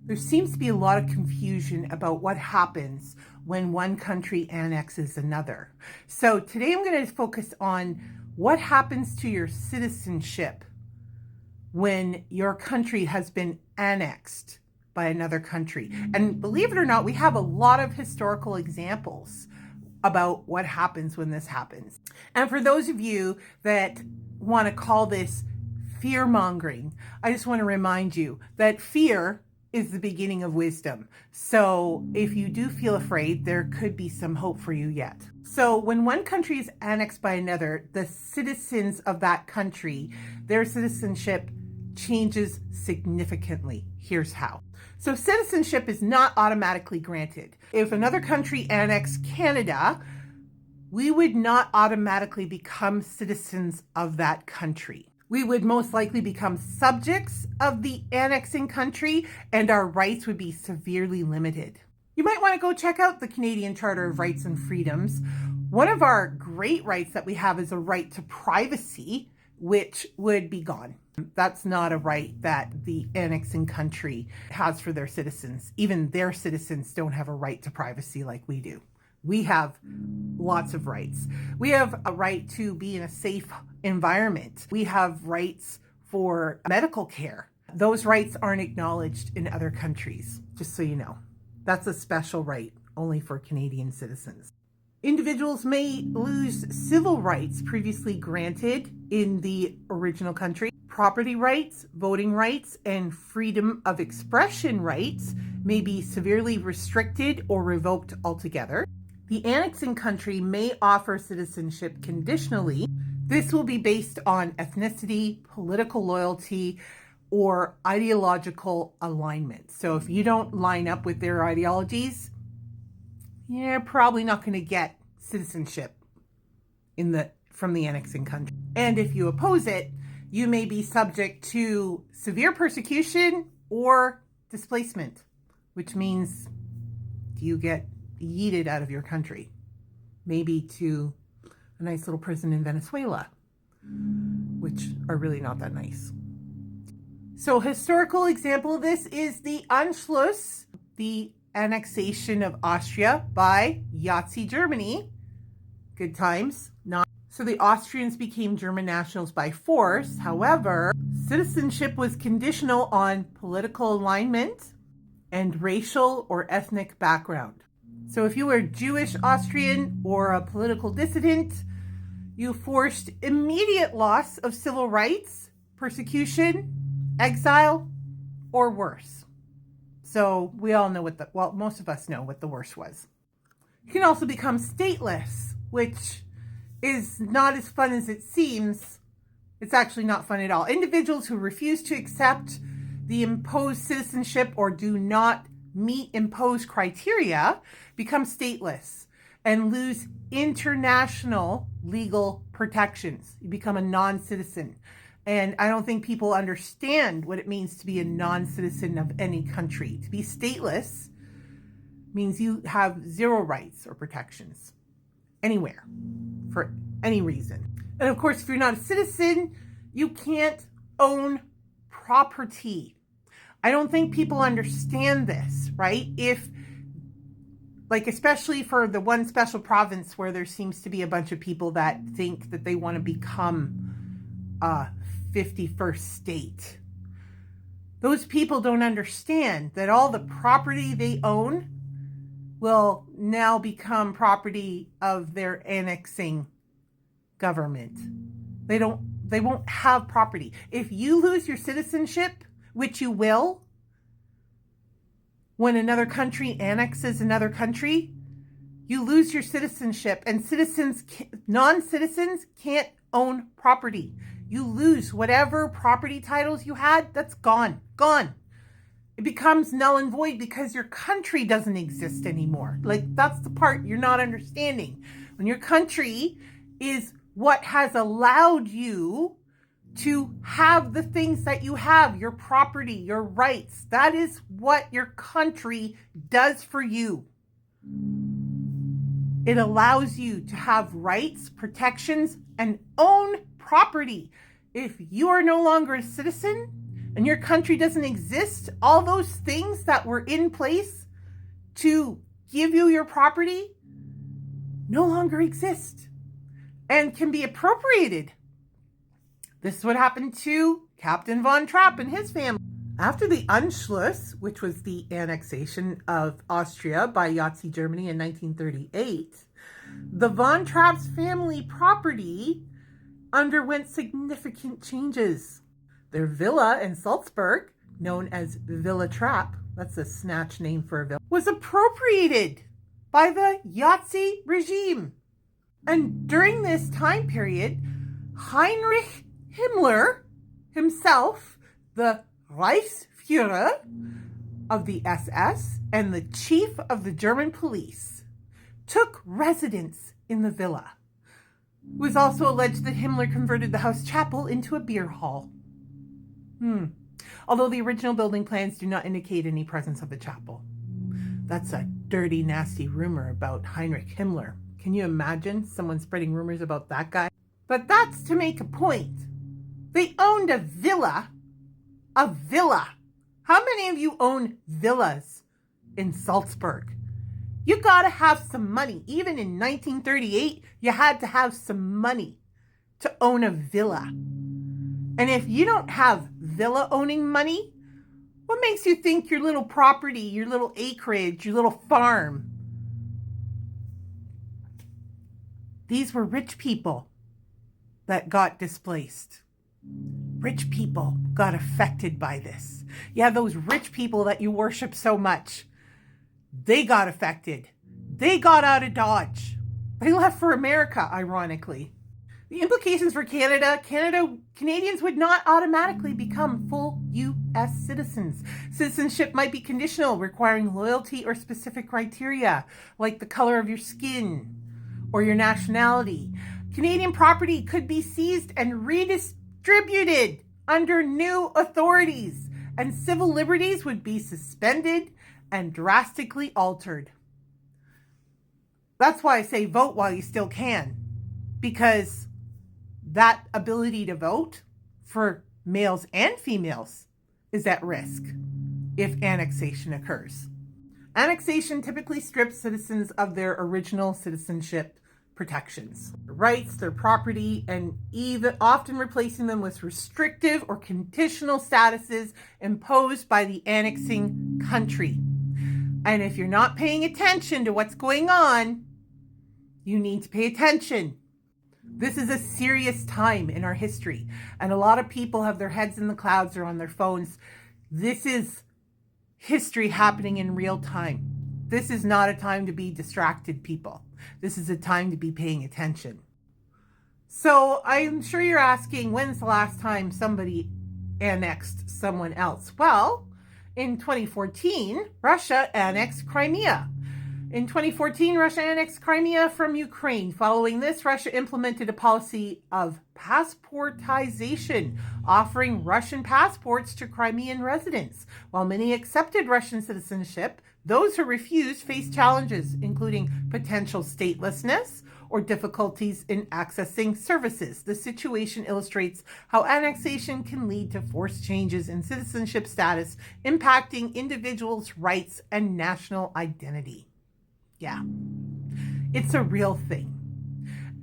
There seems to be a lot of confusion about what happens when one country annexes another. So today I'm going to focus on what happens to your citizenship when your country has been annexed by another country. And believe it or not, we have a lot of historical examples about what happens when this happens. And for those of you that want to call this fear mongering, I just want to remind you that fear is the beginning of wisdom. So if you do feel afraid, there could be some hope for you yet. So when one country is annexed by another, the citizens of that country, their citizenship changes significantly. Here's how. So citizenship is not automatically granted. If another country annexed Canada, we would not automatically become citizens of that country. We would most likely become subjects of the annexing country, and our rights would be severely limited. You might want to go check out the Canadian Charter of Rights and Freedoms. One of our great rights that we have is a right to privacy, which would be gone. That's not a right that the annexing country has for their citizens. Even their citizens don't have a right to privacy like we do. We have lots of rights. We have a right to be in a safe environment. We have rights for medical care. Those rights aren't acknowledged in other countries, just so you know. That's a special right only for Canadian citizens. Individuals may lose civil rights previously granted in the original country. Property rights, voting rights, and freedom of expression rights may be severely restricted or revoked altogether. The annexing country may offer citizenship conditionally. This will be based on ethnicity, political loyalty, or ideological alignment. So if you don't line up with their ideologies, you're probably not going to get citizenship from the annexing country. And if you oppose it, you may be subject to severe persecution or displacement, which means you get yeeted out of your country, maybe to a nice little prison in Venezuela, which are really not that nice. So historical example of this is the Anschluss, the annexation of Austria by Yahtzee Germany. Good times. So the Austrians became German nationals by force. However, citizenship was conditional on political alignment and racial or ethnic background. So if you were Jewish Austrian or a political dissident, you forced immediate loss of civil rights, persecution, exile, or worse. So we all know most of us know what the worst was. You can also become stateless, which is not as fun as it seems. It's actually not fun at all. Individuals who refuse to accept the imposed citizenship or do not meet imposed criteria become stateless and lose international legal protections. You become a non-citizen. And I don't think people understand what it means to be a non-citizen of any country. To be stateless means you have zero rights or protections anywhere for any reason. And of course, if you're not a citizen, you can't own property. I don't think people understand this, right? Especially for the one special province where there seems to be a bunch of people that think that they want to become a 51st state. Those people don't understand that all the property they own will now become property of their annexing government. They won't have property. If you lose your citizenship, which you will, when another country annexes another country, you lose your citizenship, and non-citizens can't own property. You lose whatever property titles you had, that's gone. It becomes null and void because your country doesn't exist anymore. That's the part you're not understanding. When your country is what has allowed you to have the things that you have, your property, your rights. That is what your country does for you. It allows you to have rights, protections, and own property. If you are no longer a citizen, and your country doesn't exist, all those things that were in place to give you your property no longer exist and can be appropriated. This is what happened to Captain von Trapp and his family. After the Anschluss, which was the annexation of Austria by Nazi Germany in 1938, the von Trapp's family property underwent significant changes. Their villa in Salzburg, known as Villa Trapp, that's a snatch name for a villa, was appropriated by the Nazi regime. And during this time period, Heinrich Himmler himself, the Reichsführer of the SS and the chief of the German police, took residence in the villa. It was also alleged that Himmler converted the house chapel into a beer hall. Although the original building plans do not indicate any presence of a chapel. That's a dirty, nasty rumor about Heinrich Himmler. Can you imagine someone spreading rumors about that guy? But that's to make a point. They owned a villa. A villa. How many of you own villas in Salzburg? You gotta have some money. Even in 1938, you had to have some money to own a villa. And if you don't have villa owning money, what makes you think your little property, your little acreage, your little farm? These were rich people that got displaced. Rich people got affected by this. Yeah, those rich people that you worship so much, they got affected. They got out of Dodge. They left for America, ironically. The implications for Canadians would not automatically become full U.S. citizens. Citizenship might be conditional, requiring loyalty or specific criteria, like the color of your skin or your nationality. Canadian property could be seized and redistributed under new authorities, and civil liberties would be suspended and drastically altered. That's why I say vote while you still can, because that ability to vote for males and females is at risk if annexation occurs. Annexation typically strips citizens of their original citizenship protections, their rights, their property, and even often replacing them with restrictive or conditional statuses imposed by the annexing country. And if you're not paying attention to what's going on, you need to pay attention. This is a serious time in our history, and a lot of people have their heads in the clouds or on their phones. This is history happening in real time. This is not a time to be distracted, people. This is a time to be paying attention. So I'm sure you're asking, when's the last time somebody annexed someone else? Well, in 2014, Russia annexed Crimea. In 2014, Russia annexed Crimea from Ukraine. Following this, Russia implemented a policy of passportization, offering Russian passports to Crimean residents. While many accepted Russian citizenship, those who refused faced challenges, including potential statelessness or difficulties in accessing services. The situation illustrates how annexation can lead to forced changes in citizenship status, impacting individuals' rights and national identity. Yeah, it's a real thing.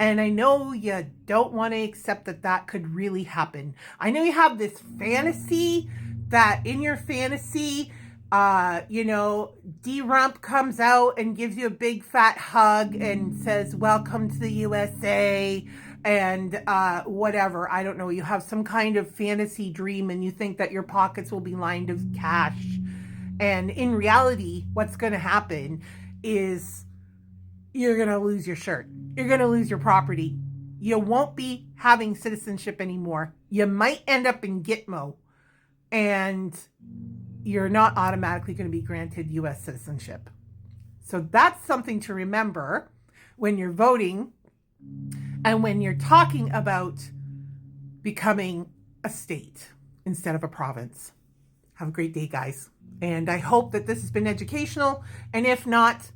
And I know you don't want to accept that that could really happen. I know you have this fantasy that in your fantasy, D-Rump comes out and gives you a big fat hug and says, welcome to the USA and whatever. I don't know. You have some kind of fantasy dream and you think that your pockets will be lined with cash. And in reality, what's going to happen is you're going to lose your shirt. You're going to lose your property. You won't be having citizenship anymore. You might end up in Gitmo, and you're not automatically going to be granted U.S. citizenship. So that's something to remember when you're voting and when you're talking about becoming a state instead of a province. Have a great day, guys. And I hope that this has been educational. And if not,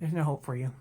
there's no hope for you.